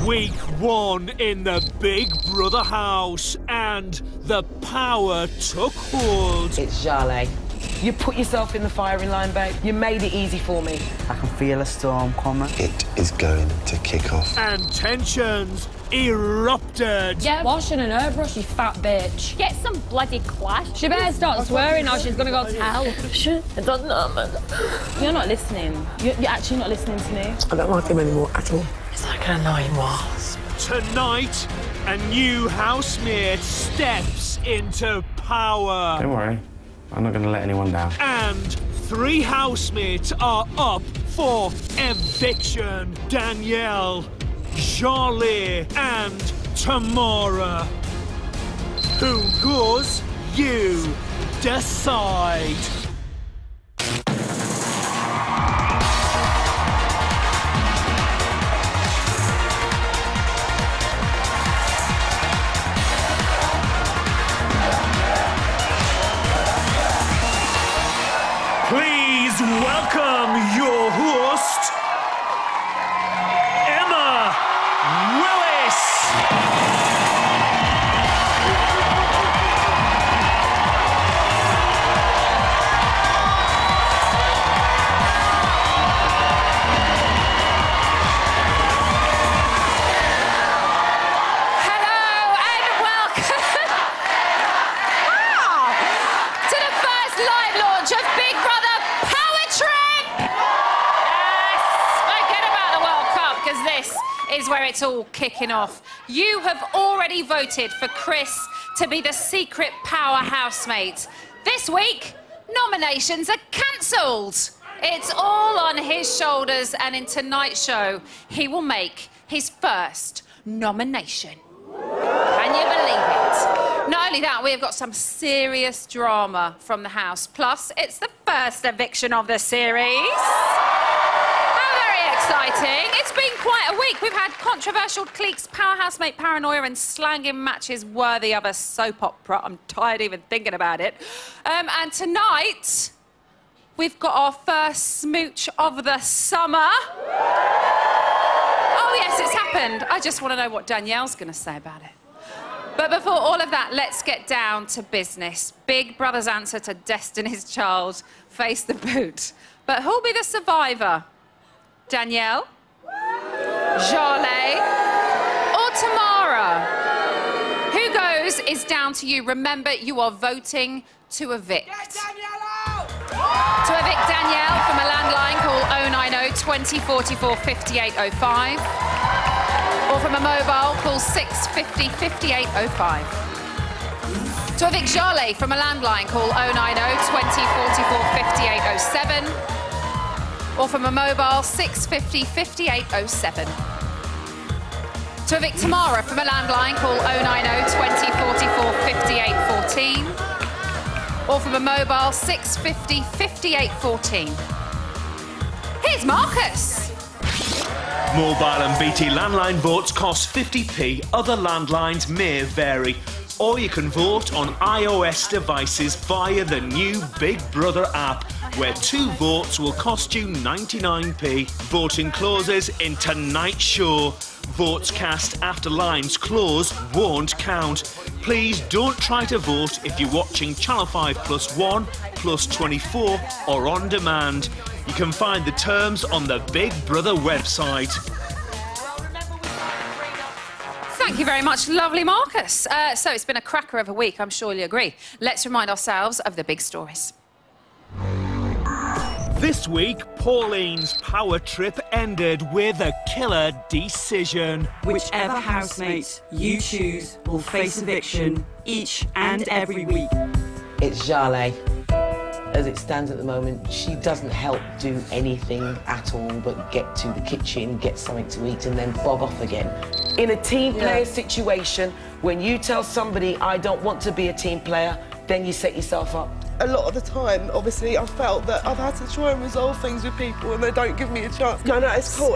Week 1 in the Big Brother house, and the power took hold. It's Jale. You put yourself in the firing line, babe. You made it easy for me. I can feel a storm coming. It is going to kick off. And tensions erupted. Get washing an airbrush, you fat bitch. Get some bloody clash. She better start swearing or she's gonna go to hell. I don't know, man. You're not listening. You're actually not listening to me. I don't like him anymore at all. It's like an annoying wasp. Tonight, a new housemate steps into power. Don't worry, I'm not going to let anyone down. And 3 housemates are up for eviction. Danielle, Charlie and Tamara. Who goes? You decide. Please welcome your host, Emma Willis. Is where it's all kicking off. You have already voted for Chris to be the secret power housemate. This week, nominations are cancelled. It's all on his shoulders, and in tonight's show, he will make his first nomination. Can you believe it? Not only that, we have got some serious drama from the house. Plus, it's the first eviction of the series. Exciting. It's been quite a week. We've had controversial cliques, power housemate paranoia and slanging matches worthy of a soap opera. I'm tired even thinking about it. And tonight, we've got our first smooch of the summer. Oh, yes, it's happened. I just want to know what Danielle's going to say about it. But before all of that, let's get down to business. Big Brother's answer to Destiny's Child, Face the Boot. But who'll be the survivor? Danielle, Jale, or Tamara? Who goes is down to you. Remember, you are voting to evict. To evict Danielle from a landline, call 090 20 44 5805. Or from a mobile, call 650 5805. To evict Jale from a landline, call 090 20 44 5807. Or from a mobile, 650 5807. To evict Tamara from a landline, call 090 20 44 5814. Or from a mobile, 650 5814. Here's Marcus. Mobile and BT landline votes cost 50p. Other landlines may vary. Or you can vote on iOS devices via the new Big Brother app, where 2 votes will cost you 99p. Voting closes in tonight's show. Votes cast after lines close won't count. Please don't try to vote if you're watching Channel 5+1, +24 or on demand. You can find the terms on the Big Brother website. Thank you very much, lovely Marcus. So it's been a cracker of a week, I'm sure you'll agree. Let's remind ourselves of the big stories. This week, Pauline's power trip ended with a killer decision. Whichever housemate you choose will face eviction each and every week. It's Jale. As it stands at the moment, she doesn't help do anything at all but get to the kitchen, get something to eat, and then bog off again. In a team player situation, when you tell somebody, I don't want to be a team player, then you set yourself up. A lot of the time, obviously, I felt that I've had to try and resolve things with people and they don't give me a chance. No, it's cool,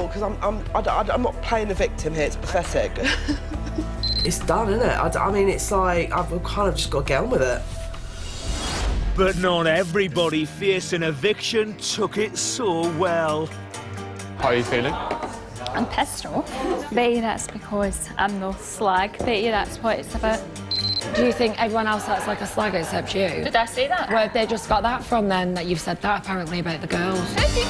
because I'm not playing the victim here, it's pathetic. It's done, isn't it? I mean, it's like, I've kind of just got to get on with it. But not everybody facing eviction took it so well. How are you feeling? I'm pissed off. Maybe that's because I'm no slag. Maybe that's what it's about. Do you think everyone else acts like a slag except you? Did I say that? Where they just got that from then, that you've said that apparently about the girls? Who do you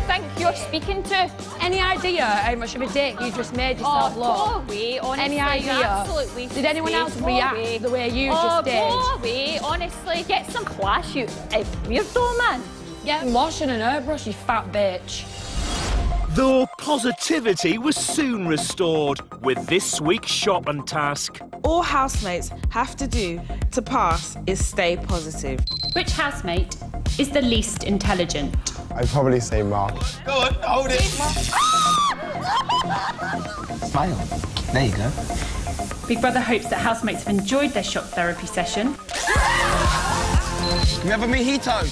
think you're speaking to? Any idea how much of a dick you just made yourself look? Go away, honestly. Any idea? Absolutely. Did anyone else react the way you just did? Go away, honestly. Get some class, you weirdo, man. Get washing an airbrush, you fat bitch. Though positivity was soon restored with this week's shopping task. All housemates have to do to pass is stay positive. Which housemate is the least intelligent? I'd probably say Mark. Go on, hold it. Smile. There you go. Big Brother hopes that housemates have enjoyed their shock therapy session. Can we have a mojito?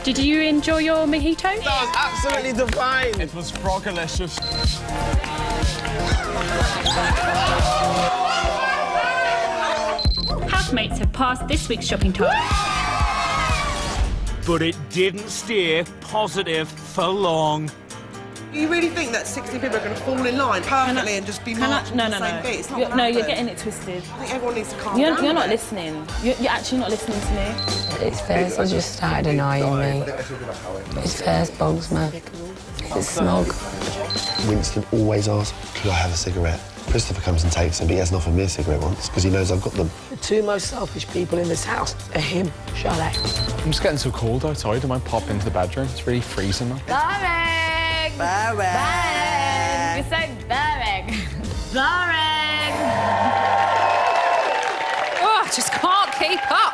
Did you enjoy your mojito? That was absolutely divine. It was frogalicious. Housemates have passed this week's shopping task. But it didn't stay positive for long. You really think that 60 people are going to fall in line perfectly and just be marching No, the same beat? It's not gonna No, happen. you're getting it twisted. I think everyone needs to calm You're down. not listening. You're actually not listening to me. It's first has just started annoying me. It's first bugs me. It's smog. Winston always asks, could I have a cigarette? Christopher comes and takes them, but he hasn't offered me a cigarette once because he knows I've got them. The two most selfish people in this house are him, Charlotte. I'm just getting so cold outside. I might pop into the bedroom. It's really freezing. Boring! Boring! You said boring. Boring! Oh, I just can't keep up.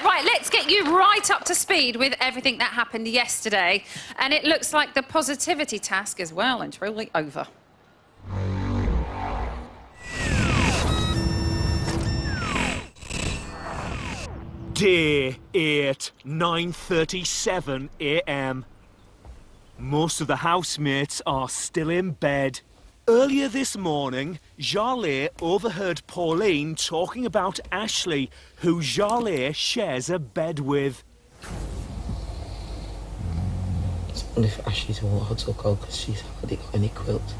Right, let's get you right up to speed with everything that happened yesterday. And it looks like the positivity task is well and truly over. Day 8, 9:37 a.m. Most of the housemates are still in bed. Earlier this morning, Jarlath overheard Pauline talking about Ashley, who Jarlath shares a bed with. I wonder if Ashley's warm hot or cold because she's hardly got any quilt.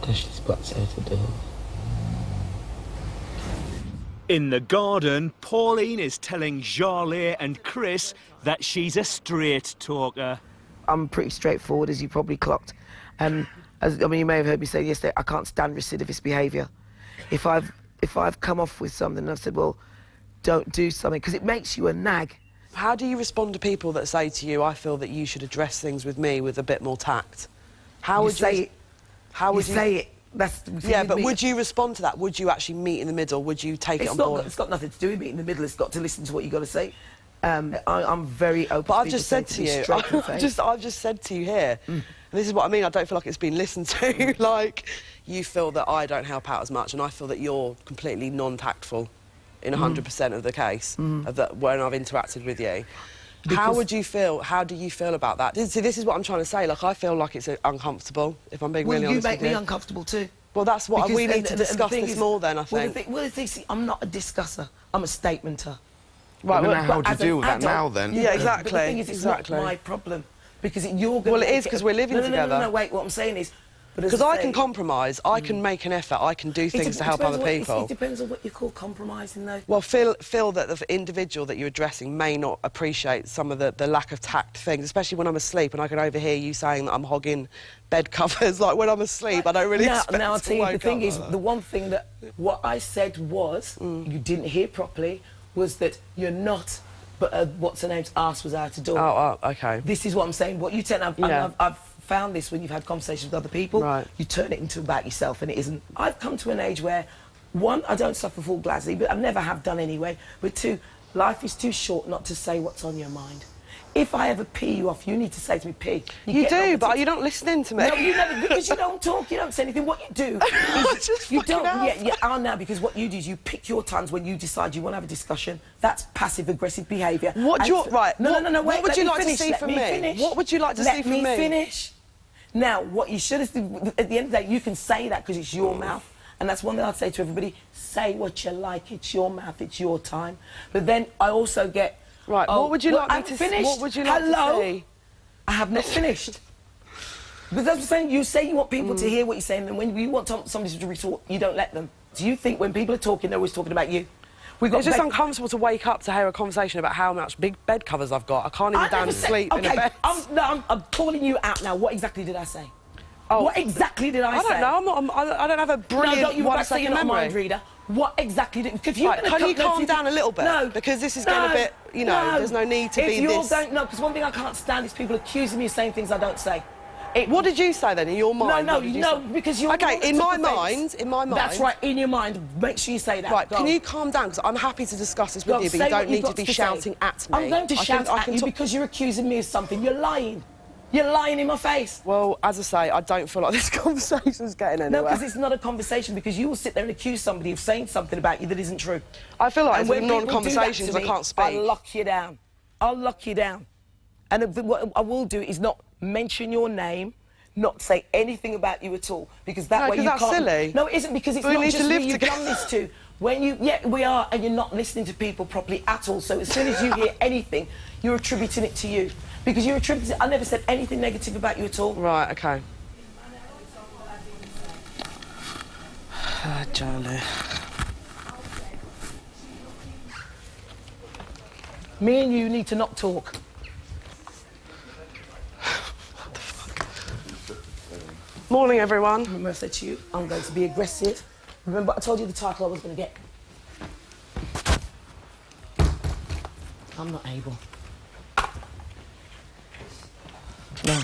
Ashley's back's out the door. In the garden, Pauline is telling Jarlath and Chris that she's a straight talker. I'm pretty straightforward, as you probably clocked. You may have heard me say yesterday, I can't stand recidivist behaviour. If I've come off with something and I've said, well, don't do something, because it makes you a nag. How do you respond to people that say to you, I feel that you should address things with me with a bit more tact? How would you say it? How would you say it? That's the thing. Yeah, but would you respond to that? Would you actually meet in the middle? Would you take it on board? It's got nothing to do with meeting in the middle. It's got to listen to what you've got to say. I'm very open. But I've just said to you, I've just said to you here, and this is what I mean, I don't feel like it's been listened to. Like, you feel that I don't help out as much, and I feel that you're completely non-tactful in 100% of the case of that when I've interacted with you. How would you feel? How do you feel about that? See, this is what I'm trying to say. Like, I feel like it's uncomfortable, if I'm being really honest with you. You make me uncomfortable too. Well, that's what we need to discuss this more then, I think. I'm not a discusser. I'm a statementer. Right, well, how do you deal with that now, then? Yeah, exactly. But the thing is, it's not my problem. Because you're going to... Well, it is, because we're living together. No, wait, what I'm saying is... Because I can compromise, I can make an effort, I can do things to help other people. It depends on what you call compromising, though. Well, feel that the individual that you're addressing may not appreciate some of the lack of tact things, especially when I'm asleep and I can overhear you saying that I'm hogging bed covers. Like, when I'm asleep, I don't really expect Now, I'll tell you, the thing is, like the one thing that... What I said was, you didn't hear properly, was that you're not... But what's-her-name's arse was out the door. Oh, OK. This is what I'm saying. What you tend... I've found this when you've had conversations with other people. Right. You turn it into about yourself, and it isn't. I've come to an age where, one, I don't suffer full gladly, but I never have done anyway. But two, life is too short not to say what's on your mind. If I ever pee you off, you need to say to me, pee. You do, but you're not listening to me. No, you never, because you don't talk, you don't say anything. What you do is you don't. Yeah, are now, because what you do is you pick your times when you decide you want to have a discussion. That's passive-aggressive behaviour. What do you... Right. No, wait, what would you like to see from me? What would you like to see from me? Let me finish. Now, what you should have... At the end of the day, you can say that because it's your mouth. And that's one thing I'd say to everybody. Say what you like. It's your mouth. It's your time. But then I also get... Right, what would you like me to finished. What would you like to see? I have not finished. Because that's what I'm saying, you say you want people to hear what you're saying, and when you want somebody to retort, you don't let them. Do you think when people are talking, they're always talking about you? It's just uncomfortable to wake up to hear a conversation about how much big bed covers I've got. I can't even down sleep in a bed. I'm calling you out now. What exactly did I say? Oh, what exactly did I say? I don't know. I don't have a brilliant one-second memory. Mind reader. What exactly did... Can you calm down a little bit? No. Because this is getting a bit, you know, there's no need to be this... because one thing I can't stand is people accusing me of saying things I don't say. What did you say then, in your mind? No, because you're... OK, in my mind... That's right, in your mind. Make sure you say that. Right, can you calm down? Because I'm happy to discuss this with you, but you don't need to be shouting at me. I'm going to shout at you because you're accusing me of something. You're lying. You're lying in my face. Well, as I say, I don't feel like this conversation's getting anywhere. No, because it's not a conversation, because you will sit there and accuse somebody of saying something about you that isn't true. I feel like it's a non-conversation because I can't speak. I'll lock you down. I'll lock you down. And what I will do is not mention your name, not say anything about you at all, because that way you can't... that's silly. No, it isn't, because it's not just me you've done this to. When you... Yeah, we are, and you're not listening to people properly at all, so as soon as you hear anything, you're attributing it to you. Because you're attributing... I never said anything negative about you at all. Right, OK. Charlie. Me and you need to not talk. What the fuck? Morning, everyone. Remember I said to you, I'm going to be aggressive. Remember I told you the title I was going to get? I'm not able. No.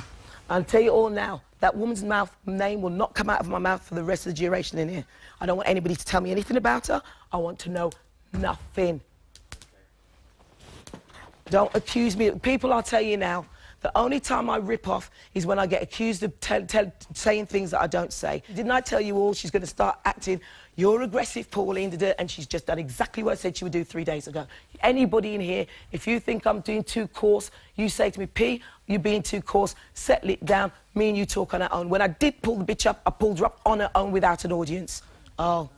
I'll tell you all now, that woman's name will not come out of my mouth for the rest of the duration in here. I don't want anybody to tell me anything about her. I want to know nothing. Don't accuse me. People, I'll tell you now, the only time I rip off is when I get accused of saying things that I don't say. Didn't I tell you all she's going to start acting, you're aggressive, Pauline, and she's just done exactly what I said she would do 3 days ago. Anybody in here, if you think I'm doing too coarse, you say to me, P, you're being too coarse, settle it down, me and you talk on our own. When I did pull the bitch up, I pulled her up on her own without an audience. Oh.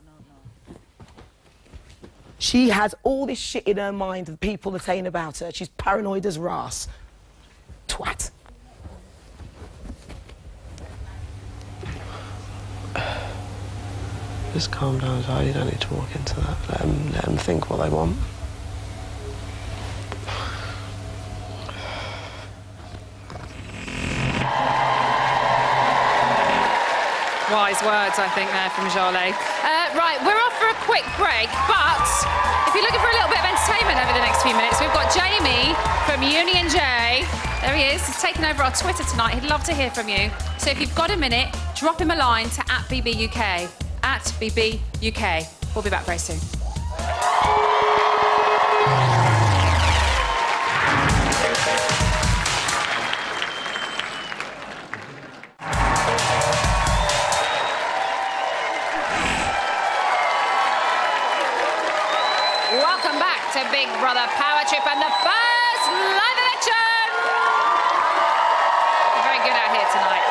She has all this shit in her mind, the people are saying about her. She's paranoid as ras. Twat. Just calm down, Zara. You don't need to walk into that. Let them think what they want. Wise words, I think, there from Jolie. Right, we're off for a quick break, but if you're looking for a little bit of entertainment over the next few minutes, we've got Jamie from Union J. There he is. He's taken over our Twitter tonight. He'd love to hear from you. So if you've got a minute, drop him a line to @BBUK. @BBUK. We'll be back very soon. Welcome back to Big Brother Power Trip and the first live eviction! We're very good out here tonight.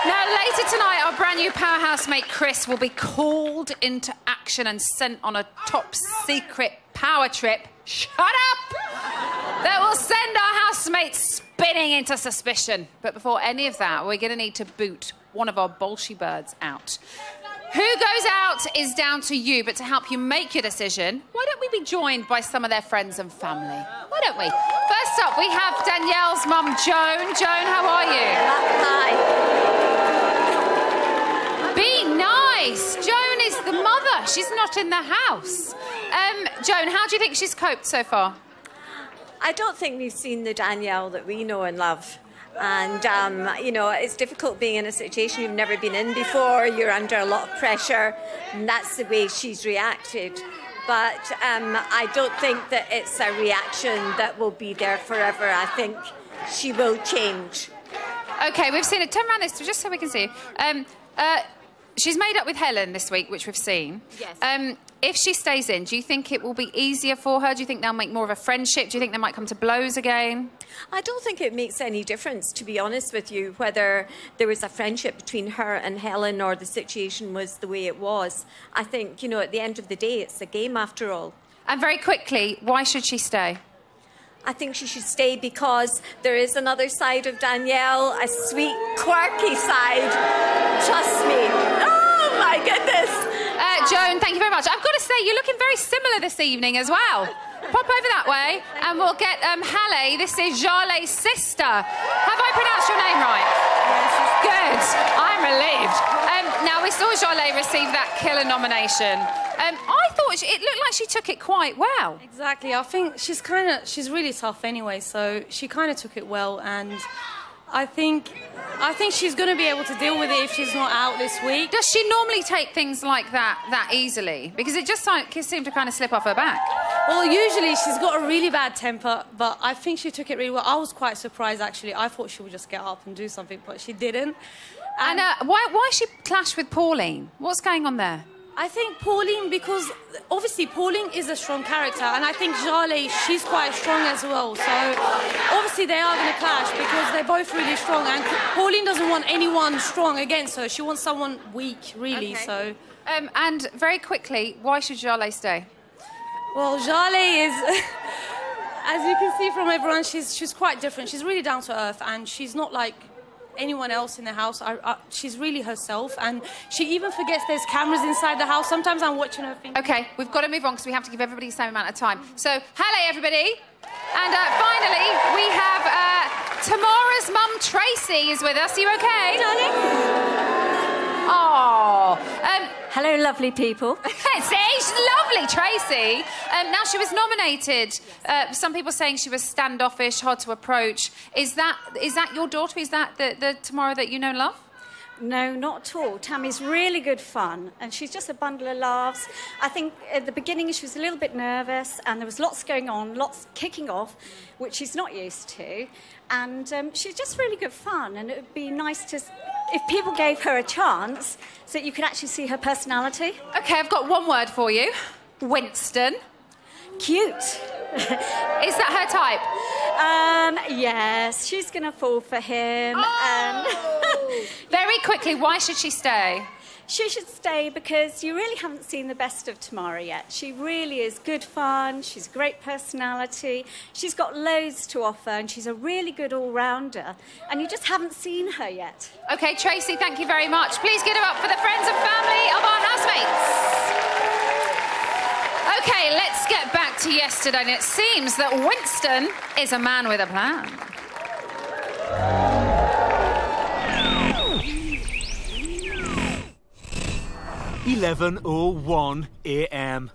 Now, later tonight, our brand new powerhouse mate Chris will be called into action and sent on a top-secret power trip. Shut up! That will send our housemates spinning into suspicion. But before any of that, we're going to need to boot one of our bolshy birds out. Who goes out is down to you, but to help you make your decision, why don't we be joined by some of their friends and family? Why don't we? First up, we have Danielle's mum, Joan. Joan, how are you? Hi. Be nice. Joan is the mother. She's not in the house. Joan, how do you think she's coped so far? I don't think we've seen the Danielle that we know and love. And, you know, it's difficult being in a situation you've never been in before. You're under a lot of pressure, and that's the way she's reacted. But I don't think that it's a reaction that will be there forever. I think she will change. OK, we've seen it. Turn around this, just so we can see. She's made up with Helen this week, which we've seen. Yes. If she stays in, do you think it will be easier for her? Do you think they'll make more of a friendship? Do you think they might come to blows again? I don't think it makes any difference, to be honest with you, whether there was a friendship between her and Helen or the situation was the way it was. I think, you know, at the end of the day, it's a game after all. And very quickly, why should she stay? I think she should stay because there is another side of Danielle, a sweet, quirky side. Trust me. Oh, my goodness. Joan, thank you very much. I've got to say, you're looking very similar this evening as well. Pop over that way, and we'll get Halle. This is Jarla's sister. Have I pronounced your name right? Yes. Good. I'm relieved. Now, we saw Jarla receive that killer nomination. I thought it looked like she took it quite well. Exactly. I think she's really tough anyway, so she kind of took it well, and I think she's going to be able to deal with it if she's not out this week. Does she normally take things like that easily? Because it just seemed to kind of slip off her back. Well, usually she's got a really bad temper, but I think she took it really well. I was quite surprised, actually. I thought she would just get up and do something, but she didn't. And why she clashed with Pauline? What's going on there? I think Pauline, because obviously Pauline is a strong character, and I think Jarla, she's quite strong as well. So obviously they are going to clash because they're both really strong, and Pauline doesn't want anyone strong against her. She wants someone weak, really. Okay. So. And very quickly, why should Jarla stay? Well, Jarla is, as you can see from everyone, she's quite different. She's really down to earth, and she's not like anyone else in the house. She's really herself, and she even forgets there's cameras inside the house. Sometimes I'm watching her thinking... OK, we've got to move on because we have to give everybody the same amount of time. So, hello, everybody. And finally, we have Tamara's mum, Tracy, is with us. Are you OK? Darling. Oh. Hello, lovely people. See, she's lovely, Tracy. Now, she was nominated. Some people saying she was standoffish, hard to approach. Is that your daughter? Is that the Tamara that you know and love? No, not at all. Tammy's really good fun, and she's just a bundle of laughs. I think at the beginning she was a little bit nervous, and there was lots going on, lots kicking off, which she's not used to. And she's just really good fun, and it would be nice to... if people gave her a chance so that you could actually see her personality. OK, I've got one word for you. Winston. Cute. Is that her type? Yes, she's going to fall for him. Oh! Very quickly, why should she stay? She should stay because you really haven't seen the best of Tamara yet. She really is good fun. She's a great personality. She's got loads to offer, and she's a really good all-rounder. And you just haven't seen her yet. OK, Tracy, thank you very much. Please give it up for the friends and family of our housemates. OK, let's get back to yesterday. And it seems that Winston is a man with a plan. 11:01 a.m.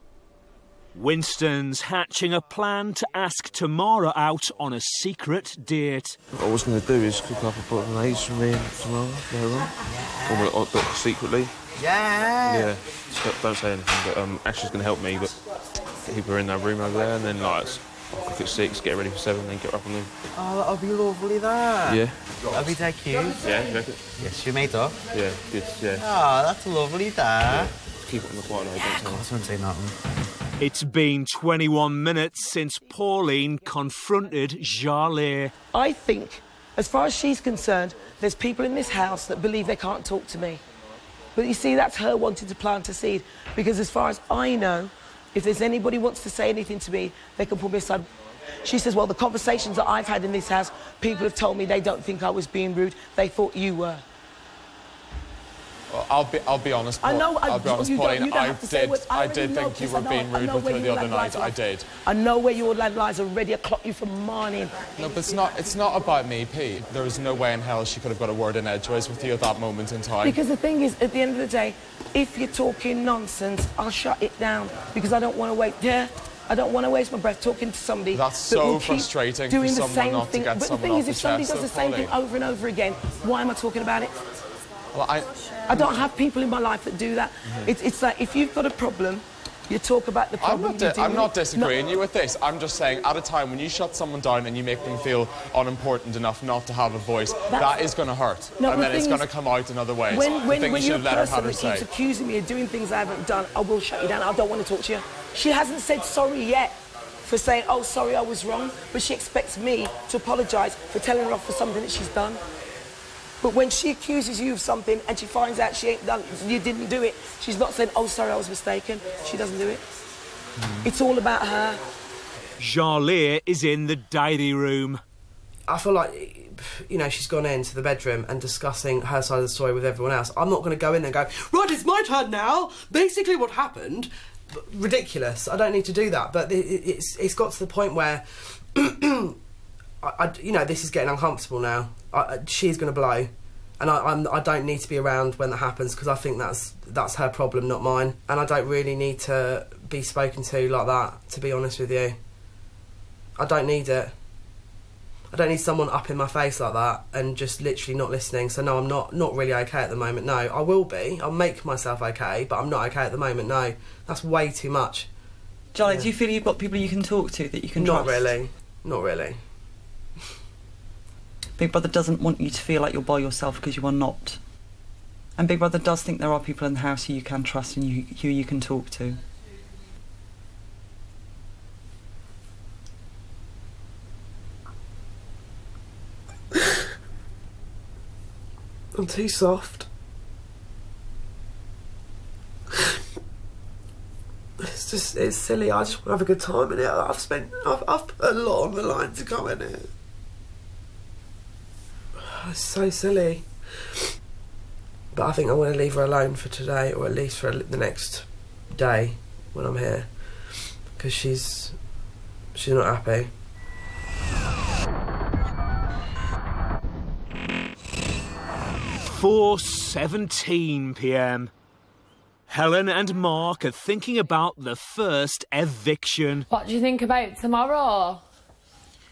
Winston's hatching a plan to ask Tamara out on a secret date. What I was going to do is cook up a bottle of eggs for me and Tamara later on. But secretly. Yeah. Yeah. Don't say anything, but Ashley's going to help me, but keep her in that room over there, and then, like, I'll cook at 6, get ready for 7, then get her up on them. Oh, that'll be lovely, that. Yeah. That'll be that cute. Yeah, you reckon? Yes, you made up. Yeah, good, yeah. Oh, that's lovely, that. Yeah. Keep it on the quiet note, yeah, of course, I won't say nothing. It's been 21 minutes since Pauline confronted Jarlae. I think, as far as she's concerned, there's people in this house that believe they can't talk to me. But you see, that's her wanting to plant a seed. Because as far as I know, if there's anybody who wants to say anything to me, they can pull me aside. She says, well, the conversations that I've had in this house, people have told me they don't think I was being rude. They thought you were. Well, I'll be honest, Paul. I'll be honest, Pauline. I did think you were being rude with her the other night. I did. I know where your land lies already. I clocked you from morning. No, but it's not about me, Pete. There was no way in hell she could have got a word in edgeways with you at that moment in time. Because the thing is, at the end of the day, if you're talking nonsense, I'll shut it down because I don't want to wait. Yeah. I don't want to waste my breath talking to somebody. That's so frustrating for someone not to get someone off the chest. But the thing is, if somebody does the same thing over and over again, why am I talking about it? Well, I don't have people in my life that do that. It's like, if you've got a problem, you talk about the problem. I'm not disagreeing you with this. I'm just saying, at a time when you shut someone down and you make them feel unimportant enough not to have a voice, that is going to hurt. And then it's going to come out in other ways. When you're a person that keeps accusing me of doing things I haven't done, I will shut you down. I don't want to talk to you. She hasn't said sorry yet for saying, oh, sorry, I was wrong, but she expects me to apologise for telling her off for something that she's done. But when she accuses you of something and she finds out she ain't done, you didn't do it, she's not saying, oh, sorry, I was mistaken. She doesn't do it. It's all about her. Jarlaire is in the diary room. I feel like, you know, she's gone into the bedroom and discussing her side of the story with everyone else. I'm not going to go in there and go, right, it's my turn now. Basically what happened. Ridiculous. I don't need to do that. But it's got to the point where, you know, this is getting uncomfortable now. She's going to blow. And I don't need to be around when that happens because I think that's her problem, not mine. And I don't really need to be spoken to like that, to be honest with you. I don't need it. I don't need someone up in my face like that and just literally not listening. So no, I'm not really okay at the moment, no. I will be. I'll make myself okay, but I'm not okay at the moment, no. That's way too much. Charlie, do you feel you've got people you can talk to, that you can trust? Not really. Not really. Big Brother doesn't want you to feel like you're by yourself because you are not. And Big Brother does think there are people in the house who you can trust and who you can talk to. I'm too soft. It's silly. I just want to have a good time in it. I've put a lot on the line to come in it. It's so silly. But I think I want to leave her alone for today, or at least for the next day when I'm here, because she's not happy. 4:17 p.m. Helen and Mark are thinking about the first eviction. What do you think about tomorrow?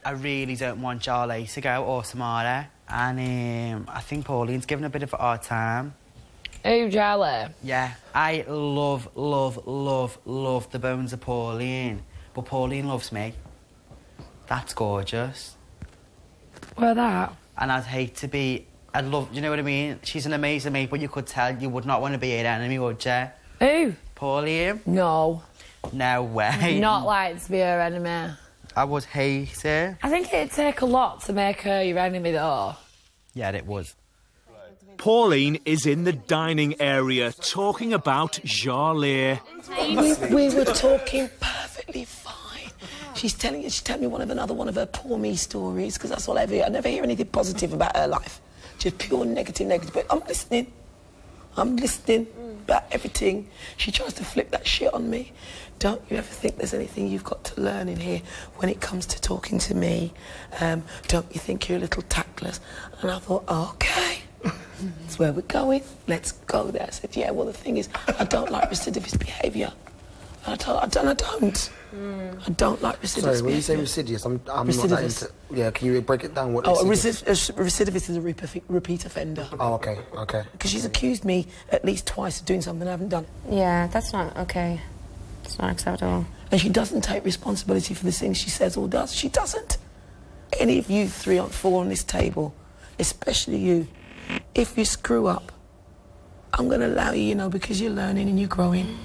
I really don't want Jarlaire to go, or Tamara. And I think Pauline's given a bit of a hard time. Who, Jarlaire? Yeah, I love the bones of Pauline. But Pauline loves me. That's gorgeous. Well, that? And I'd hate to be... I'd love... You know what I mean? She's an amazing mate, but you could tell you would not want to be her enemy, would you? Who? Pauline. No. No way. Not like to be her enemy. I would hate it. I think it'd take a lot to make her your enemy, though. Yeah, it would. Pauline is in the dining area talking about Jarlaire. We were talking perfectly fine. She's telling me another one of her poor me stories, because that's all I hear. I never hear anything positive about her life. Just pure negative. But I'm listening. About everything. She tries to flip that shit on me. Don't you ever think there's anything you've got to learn in here when it comes to talking to me? Don't you think you're a little tactless? And I thought, okay, that's where we're going. Let's go there. I said, yeah, well, the thing is, I don't like recidivist behaviour. I don't. I don't like recidivist behaviour. Sorry, when you say recidivist, I'm not that into... Yeah, can you break it down? What recidivist is a repeat offender. Oh, okay. Because she's accused me at least twice of doing something I haven't done. Yeah, that's not okay. It's not acceptable. And she doesn't take responsibility for the things she says or does. She doesn't. Any of you 3 or 4 on this table, especially you, if you screw up, I'm going to allow you, you know, because you're learning and you're growing.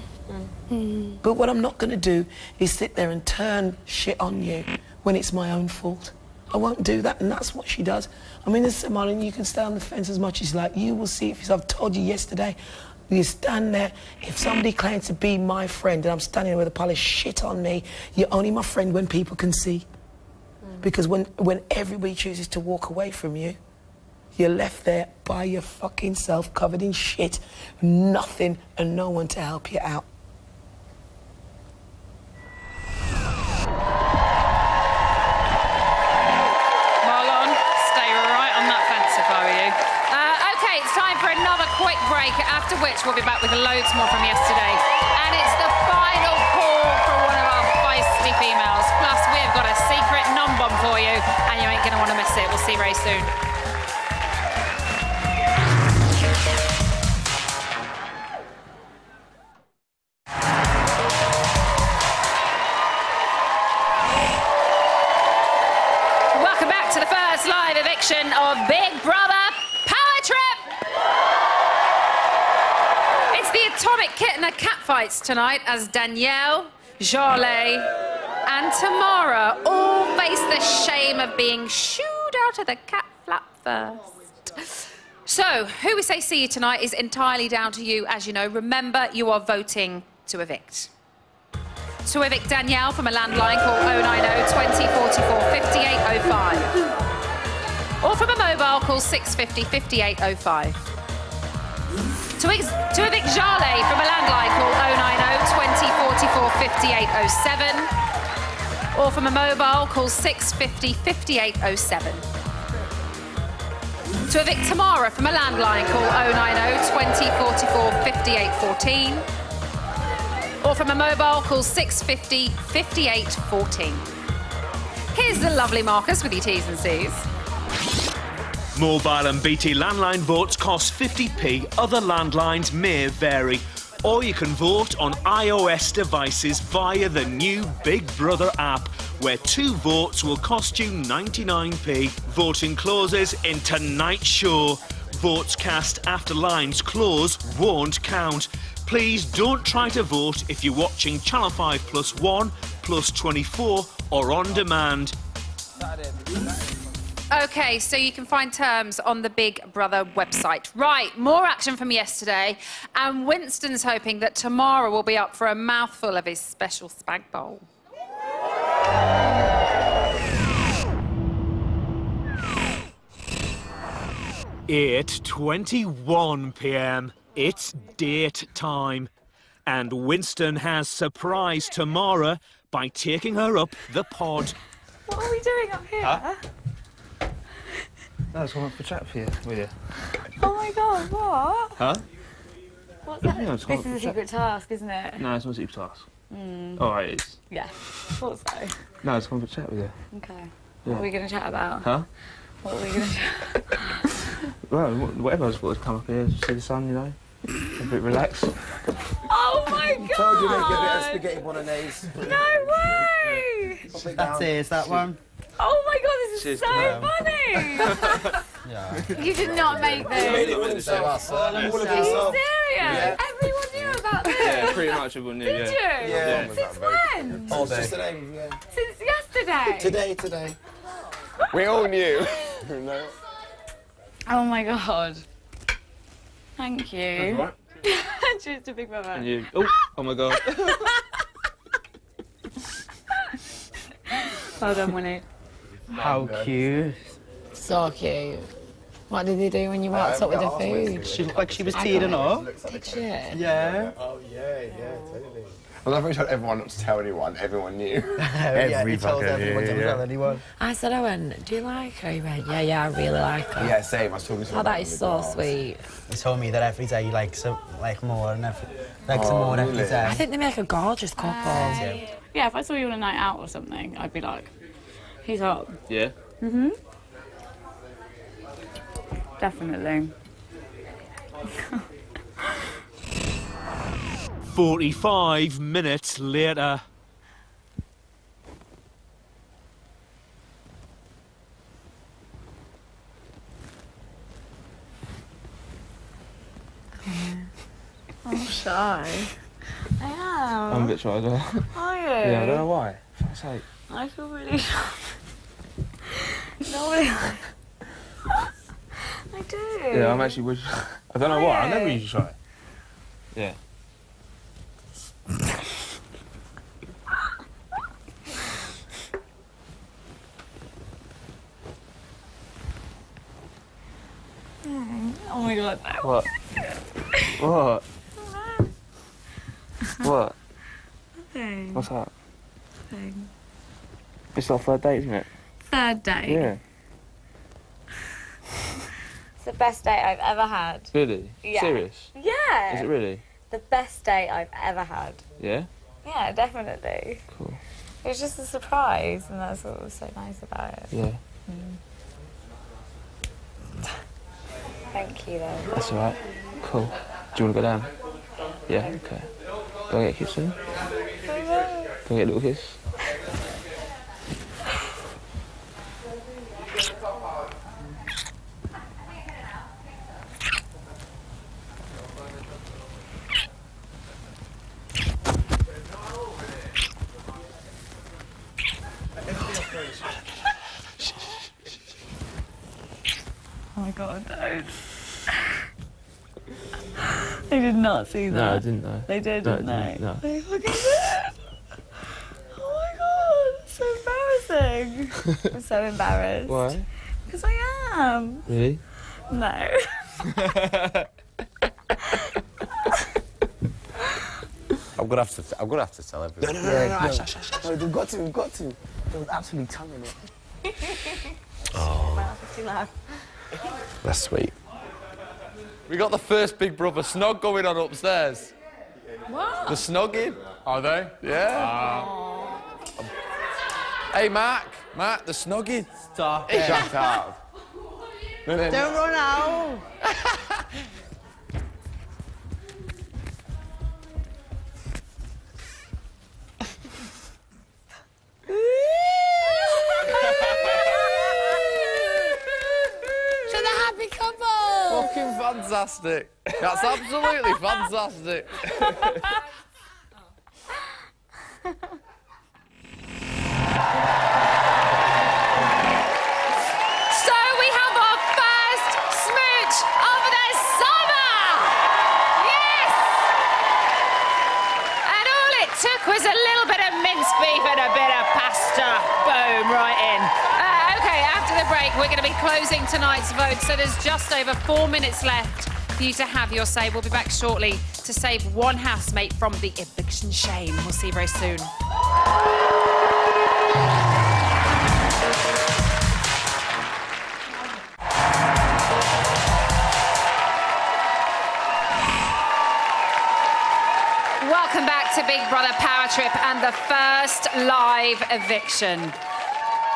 But what I'm not going to do is sit there and turn shit on you when it's my own fault. I won't do that, and that's what she does. I mean, there's someone, you can stay on the fence as much as you like. You will see, if I've told you yesterday, you stand there, if somebody claims to be my friend and I'm standing there with a pile of shit on me, you're only my friend when people can see. Because when everybody chooses to walk away from you, you're left there by your fucking self, covered in shit, nothing and no one to help you out. Marlon, stay right on that fence if I were you. OK, it's time for another quick break, after which we'll be back with loads more from yesterday. And it's the final call for one of our feisty females. Plus, we've got a secret non-bomb for you, and you ain't going to want to miss it. We'll see you very soon. Welcome back to the first live eviction of Big Brother Power Trip. It's the atomic kitten of catfights tonight as Danielle, Jarlaire and Tamara all face the shame of being shooed out of the cat flap first. So, who we say see you tonight is entirely down to you, as you know. Remember, you are voting to evict. To evict Danielle from a landline, call 090 20 44 5805. Or from a mobile, call 650 5805. To evict Jarley from a landline, call 090 20 44 5807. Or from a mobile, call 650 5807. To evict Tamara from a landline, call 090 20 44 5814. Or from a mobile, call 650 5814. Here's the lovely Marcus with your T's and C's. Mobile and BT landline votes cost 50p. Other landlines may vary. Or you can vote on iOS devices via the new Big Brother app, where 2 votes will cost you 99p. Voting closes in tonight's show. Votes cast after lines close won't count. Please don't try to vote if you're watching Channel 5+1, +24 or on demand. OK, so you can find terms on the Big Brother website. Right, more action from yesterday, and Winston's hoping that Tamara will be up for a mouthful of his special spag bowl. It's 8:21 p.m. It's date time. And Winston has surprised Tamara by taking her up the pod. What are we doing up here? Huh? No, I just want to chat with you. Oh my god, what? Huh? What's that? Yeah, This is a secret task, isn't it? No, it's not a secret task. Mm. Oh, it is. Yeah, thought so. No, I just want to chat with you. Okay. Yeah. What are we going to chat about? Huh? What are we going to chat? Well, whatever. I just thought I'd come up here, see the sun, you know, a bit relaxed. Oh my god! Told you make a bit of spaghetti bolognese. No way! That's it, is that one? Oh my god, this is so funny! Yeah. You did not make this. We made it with us. Are you serious? Yeah. Everyone knew about this? Yeah, pretty much everyone knew, Did you? Yeah. Since when? Oh, just today, yeah. Since yesterday? Today. We all knew. No. Oh my god. Thank you. That's right. Cheers to Big Brother. And you... Oh my god. Well done, Winnie. How cute. So cute. What did they do when you walked up with the food? She looked like she was tearing up. Did she? Yeah. Oh, yeah, totally. Well, I've told everyone not to tell anyone. Everyone knew. Yeah, he told everyone to tell anyone. I said, Owen, do you like her? He went, yeah, I really like her. Yeah, same. I was talking to him. Oh, that is so sweet. He told me that every day he likes her more and likes her more every day. I think they make a gorgeous couple. Yeah, if I saw you on a night out or something, I'd be like, he's hot. Yeah? Mm-hmm. Definitely. 45 minutes later. I'm shy. I am. I'm a bit shy as well. Are you? Yeah, I don't know why. For fuck's sake. I feel really shy. Nobody. I do. Yeah, I'm actually... I don't know why. I'm never usually shy. Yeah. Oh my god. What? What? What? Nothing. What's that? Nothing. It's our third date, isn't it? Third date. Yeah. It's the best date I've ever had. Really? Yeah. Serious? Yeah. Is it really? The best date I've ever had. Yeah? Yeah, definitely. Cool. It was just a surprise, and that's what was so nice about it. Yeah. Thank you, though. That's alright. Cool. Do you want to go down? Yeah? Okay. Go and get a kiss soon? Go and get a little kiss? Oh my god, no. They did not see that. No, I didn't know. They did, No, didn't they? No. They fucking did. crying. I'm so embarrassed. Why? Because I am. Really? No. I'm gonna have to tell everyone. No, Ash. No, we've got to. There was absolutely tongue in it. Oh. Too loud. That's sweet. We got the first Big Brother snog going on upstairs. What? The snogging. Are they? Yeah. Hey, Matt, the snogging. Stop it. Shut up. Don't run out. To the happy couple! Fucking fantastic. That's absolutely fantastic. So we have our first smooch of the summer! Yes! And all it took was a little bit of minced beef and a bit of pasta. Boom, right in. OK, after the break, we're going to be closing tonight's vote, so there's just over 4 minutes left for you to have your say. We'll be back shortly to save one housemate from the eviction shame. We'll see you very soon. Welcome back to Big Brother Power Trip and the first live eviction.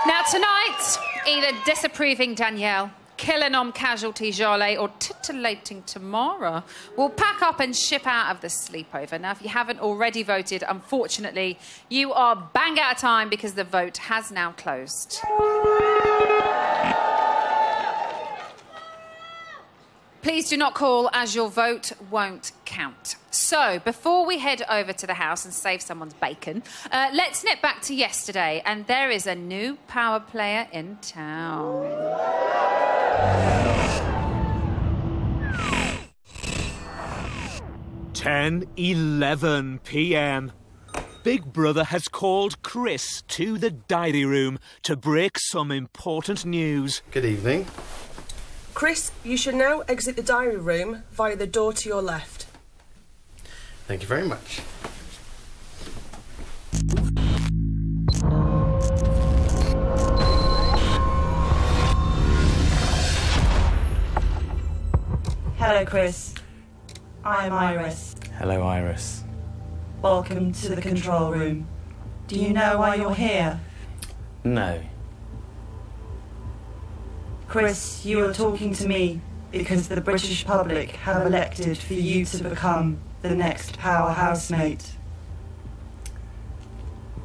Now tonight, either disapproving Danielle, killing on casualty Jolé or titillating Tamara will pack up and ship out of the sleepover. Now, if you haven't already voted, unfortunately, you are bang out of time because the vote has now closed. Please do not call, as your vote won't count. So, before we head over to the house and save someone's bacon, let's nip back to yesterday, and there is a new power player in town. 10:11 p.m. Big Brother has called Chris to the diary room to break some important news. Good evening. Chris, you should now exit the diary room via the door to your left. Thank you very much. Hello, Chris. I am Iris. Hello, Iris. Welcome to the control room. Do you know why you're here? No. Chris, you are talking to me because the British public have elected for you to become the next power housemate.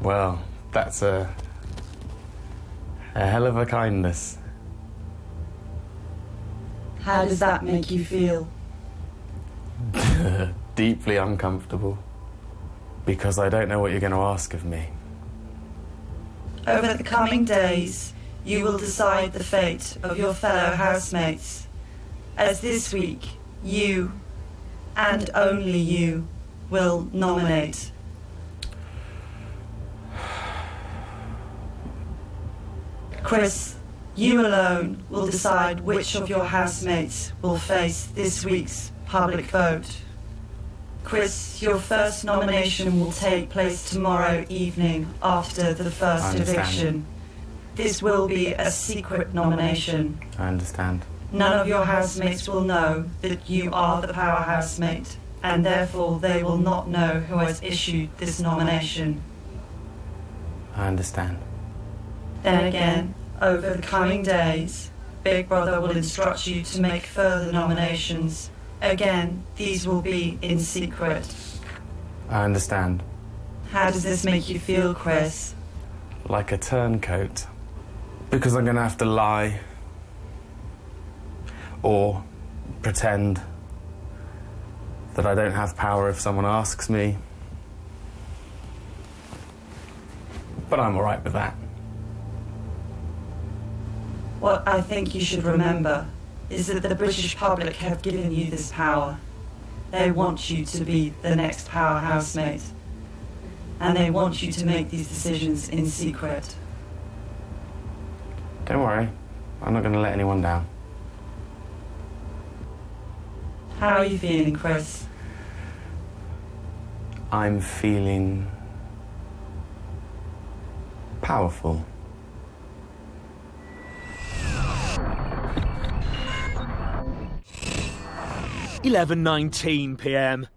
Well, that's a hell of a kindness. How does that make you feel? Deeply uncomfortable. Because I don't know what you're going to ask of me. Over the coming days, you will decide the fate of your fellow housemates. As this week, you, and only you, will nominate. Chris, you alone will decide which of your housemates will face this week's public vote. Chris, your first nomination will take place tomorrow evening after the first eviction. This will be a secret nomination. I understand. None of your housemates will know that you are the power housemate, and therefore they will not know who has issued this nomination. I understand. Then again, over the coming days, Big Brother will instruct you to make further nominations. Again, these will be in secret. I understand. How does this make you feel, Chris? Like a turncoat. Because I'm going to have to lie. Or pretend that I don't have power if someone asks me. But I'm all right with that. What I think you should remember is that the British public have given you this power. They want you to be the next power housemate. And they want you to make these decisions in secret. Don't worry. I'm not going to let anyone down. How are you feeling, Chris? I'm feeling... powerful. 11:19 p.m.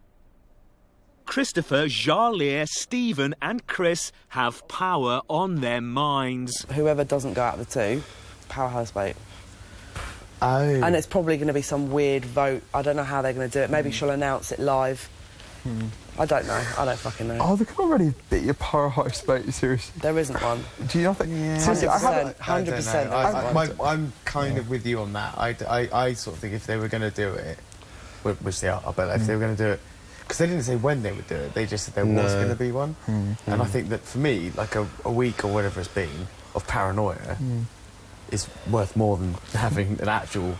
Christopher, Jarlaire, Stephen and Chris have power on their minds. Whoever doesn't go out of the two, power housemate. Oh. And it's probably going to be some weird vote. I don't know how they're going to do it. Maybe she'll announce it live. I don't know. I don't fucking know. Oh, they can already beat your power housemate, seriously. There isn't one. Do you not think... Yeah. 100%. 100%. I'm kind of with you on that. I sort of think if they were going to do it, which they are, but if they were going to do it, because they didn't say when they would do it, they just said there was going to be one. And I think that for me, like a week or whatever it's been of paranoia is worth more than having an actual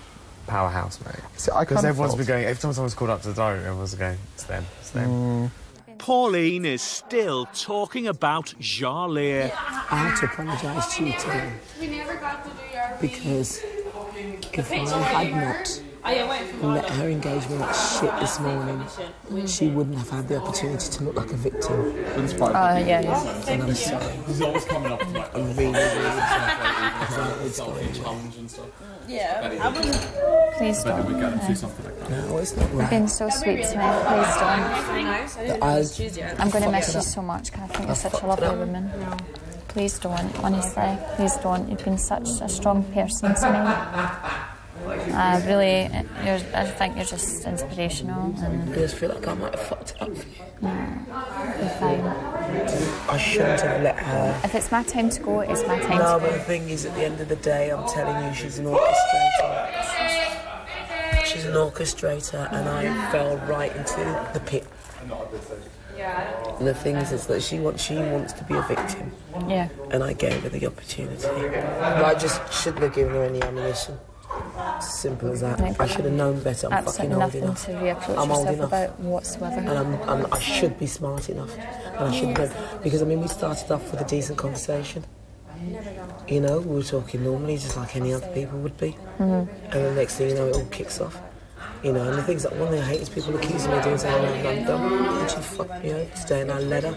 powerhouse, mate. Because everyone's been going, every time someone's called up to the diary room, everyone's going, it's them, it's them. Pauline is still talking about Jarlaire. I had to apologise to you today. Because if I had not let her engage me like shit this morning, she wouldn't have had the opportunity to look like a victim. Yeah. And I'm sorry. He's always coming up to like... I'm really sorry. Because I know it's going challenge and stuff. Yeah, I wouldn't... Please don't. We get do something like that. No, it's not right. You've been so sweet to me. Please don't. I'm going to miss you so much because I think you're such a lovely woman. Please don't, honestly. Please don't. You've been such a strong person to me. I think you're just inspirational. And I just feel like I might have fucked it up for you. You're fine. I shouldn't have let her. If it's my time to go, it's my time to No, go. but the thing is, at the end of the day, I'm telling you, she's an orchestrator. She's an orchestrator, and I fell right into the pit. And the thing is that she wants to be a victim. Yeah. And I gave her the opportunity. But I just shouldn't have given her any ammunition. Simple as that. I should have known better. I'm fucking old enough. Nothing to reapproach I'm old yourself enough. about whatsoever. And I should be smart enough. And I should know. Because, I mean, we started off with a decent conversation. You know, we were talking normally, just like any other people would be. And the next thing you know, it all kicks off. You know, and the things that one thing I hate is people accusing me of doing something I'm dumb. And she fucked me over today and I let her.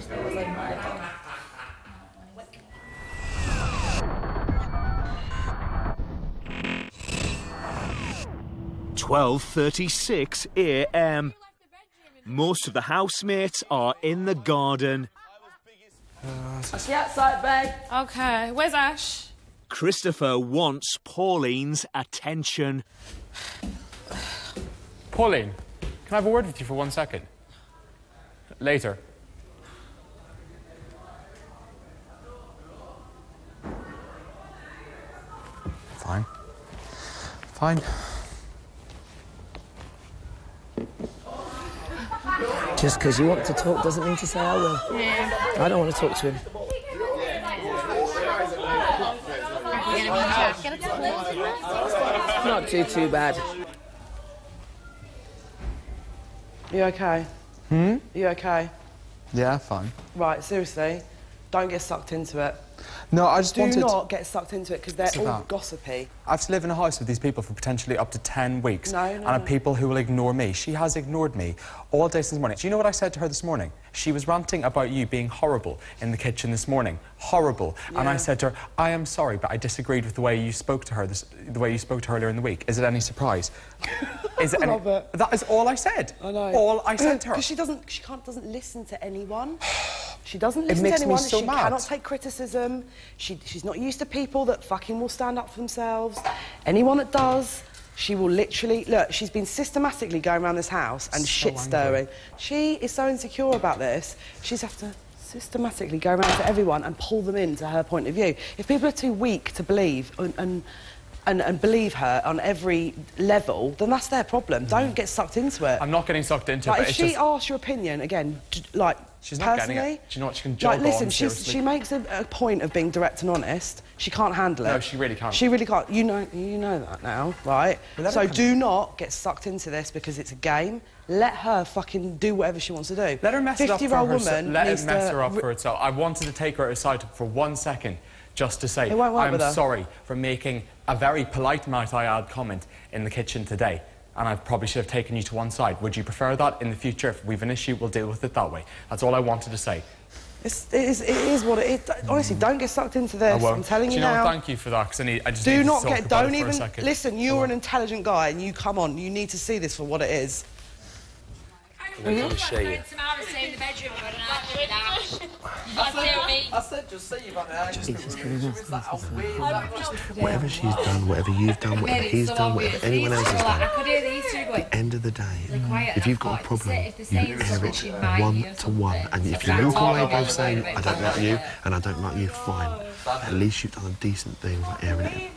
12:36 a.m. Most of the housemates are in the garden. Ash, the outside, babe. Okay, where's Ash? Christopher wants Pauline's attention. Pauline, can I have a word with you for 1 second? Later. Fine. Fine. Just because you want to talk doesn't mean to say I will. Yeah. I don't want to talk to him. Not too bad. You okay? You okay? Yeah, fine. Right, seriously, don't get sucked into it. No, I just wanted... Do not get sucked into it, because they're What's all that? gossipy. I have to live in a house with these people for potentially up to 10 weeks. No. And are people who will ignore me. She has ignored me all day since morning. Do you know what I said to her this morning? She was ranting about you being horrible in the kitchen this morning. Horrible. Yeah. And I said to her, I am sorry, but I disagreed with the way you spoke to her the way you spoke to her earlier in the week. Is it any surprise? Is it any... That is all I said. I know. All I said to her. Because she doesn't listen to anyone. She doesn't listen to anyone. Me so she mad. Cannot take criticism. She's not used to people that fucking will stand up for themselves. Anyone that does, she will literally... Look, she's been systematically going around this house and shit-stirring. She is so insecure about this, she's have to systematically go around to everyone and pull them into her point of view. If people are too weak to believe and believe her on every level, then that's their problem. Don't get sucked into it. I'm not getting sucked into it, but if it's she just... asks your opinion, again, like, she's not personally, getting it. Do you know what? She can jog listen, on, seriously. she makes a point of being direct and honest. She can't handle it. No, she really can't. She really can't. You know that now, right? So do not get sucked into this because it's a game. Let her fucking do whatever she wants to do. Let her mess it up for 50-year-old herself. woman Let needs her mess to her up for herself. I wanted to take her aside for 1 second just to say won't work with her. I'm sorry for making a very polite, might I add, comment in the kitchen today. And I probably should have taken you to one side. Would you prefer that in the future? If we've an issue, we'll deal with it that way. That's all I wanted to say. It is what it is. Honestly, don't get sucked into this. I'm telling you now. Thank you for that, because I just do need not to talk get. about Don't it for even a second. listen. You're an intelligent guy, and you come on. You need to see this for what it is. I'm show you. I said, just say you've had Whatever she's done, whatever you've done, whatever he's done, whatever anyone else has done, at the end of the day, if you've got a problem, you pair it 1-to-1. And if you walk away both saying, I don't like you and I don't like you, fine. At least you've done a decent thing by airing it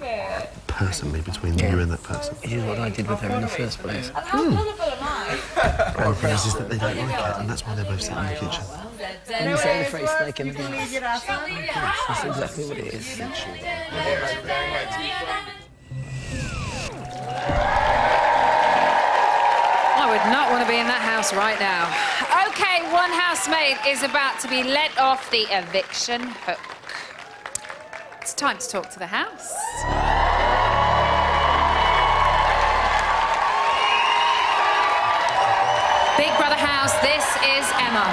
personally between you and that person. It is what I did with her in the first place. And the thing is that they don't like it, and that's why they're both sitting in the kitchen. And you say the phrase snake in the grass. That's exactly what it is. I would not want to be in that house right now. OK, one housemate is about to be let off the eviction hook. It's time to talk to the house. Big Brother house, this is Emma.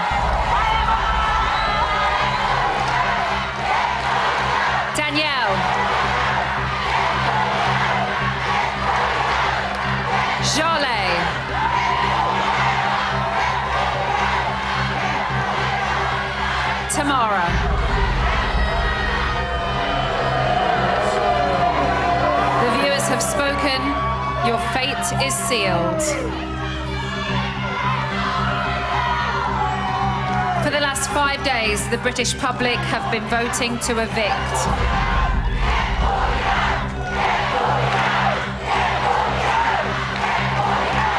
Danielle. Jolie. Tamara. The viewers have spoken. Your fate is sealed. For the last 5 days, the British public have been voting to evict.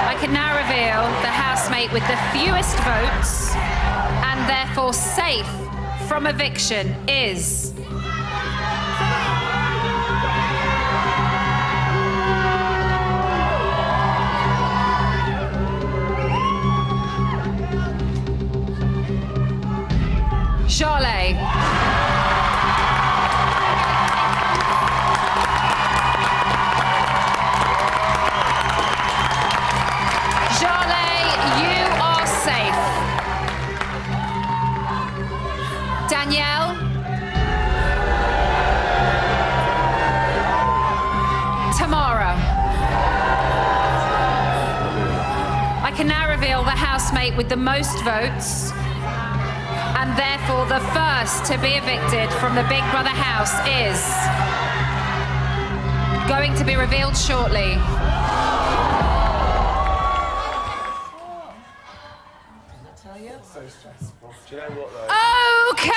I can now reveal the housemate with the fewest votes and therefore safe from eviction is... Jolie. Jolie, you are safe. Danielle. Tamara. I can now reveal the housemate with the most votes and therefore the first to be evicted from the Big Brother house is going to be revealed shortly. Okay!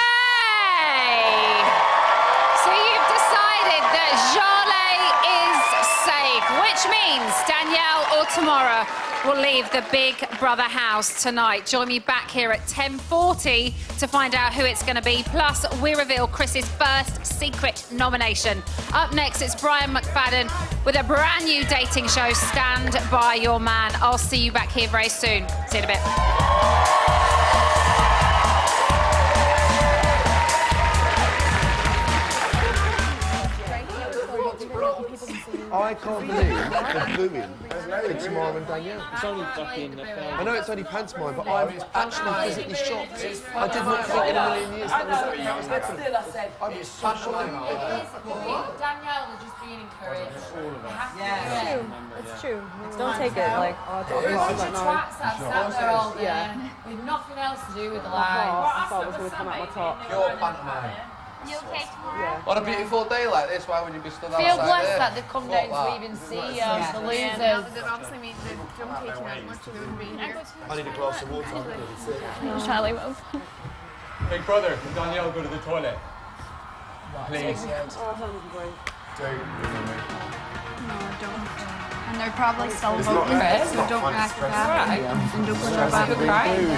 So you've decided that Jolie is safe, which means Danielle or Tamara will leave the Big Brother house tonight. Join me back here at 10:40 to find out who it's going to be. Plus, we reveal Chris's first secret nomination. Up next, it's Brian McFadden with a brand new dating show, Stand By Your Man. I'll see you back here very soon. See you in a bit. I can't believe the booing for Tamara and Danielle. It's only fucking... I know it's only pantomime, but I'm actually physically shocked. I did not think in a million years that was happening. Still, I said, I'm so shocked. Danielle was just being encouraged. Yeah. It's true. Don't take it like... There's a bunch of twats that sat there all day with nothing else to do with the life. I thought it was going to come out my top. Your pantomime. You okay tomorrow? On a beautiful day like this, why would you be stood outside Feel there? blessed that they've come down to even see you, the losers. That obviously means the drum teaching that much they wouldn't be here. I need a glass of water. Charlie will. Big Brother, can Danielle go to the toilet? Please. And they're probably still voting, so don't act bad. And don't go to a bad crying. They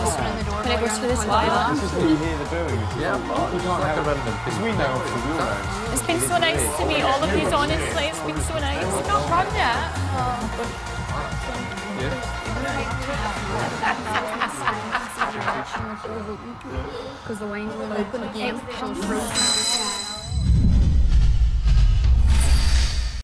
open the door. Can I go to this one? You hear the booing. Yeah, we can't have it. Because we know, obviously, we all know. It's been so nice to meet all of you, honestly. It's been so nice. It's not run yet. she was open. Because the wines were open again. She was frozen.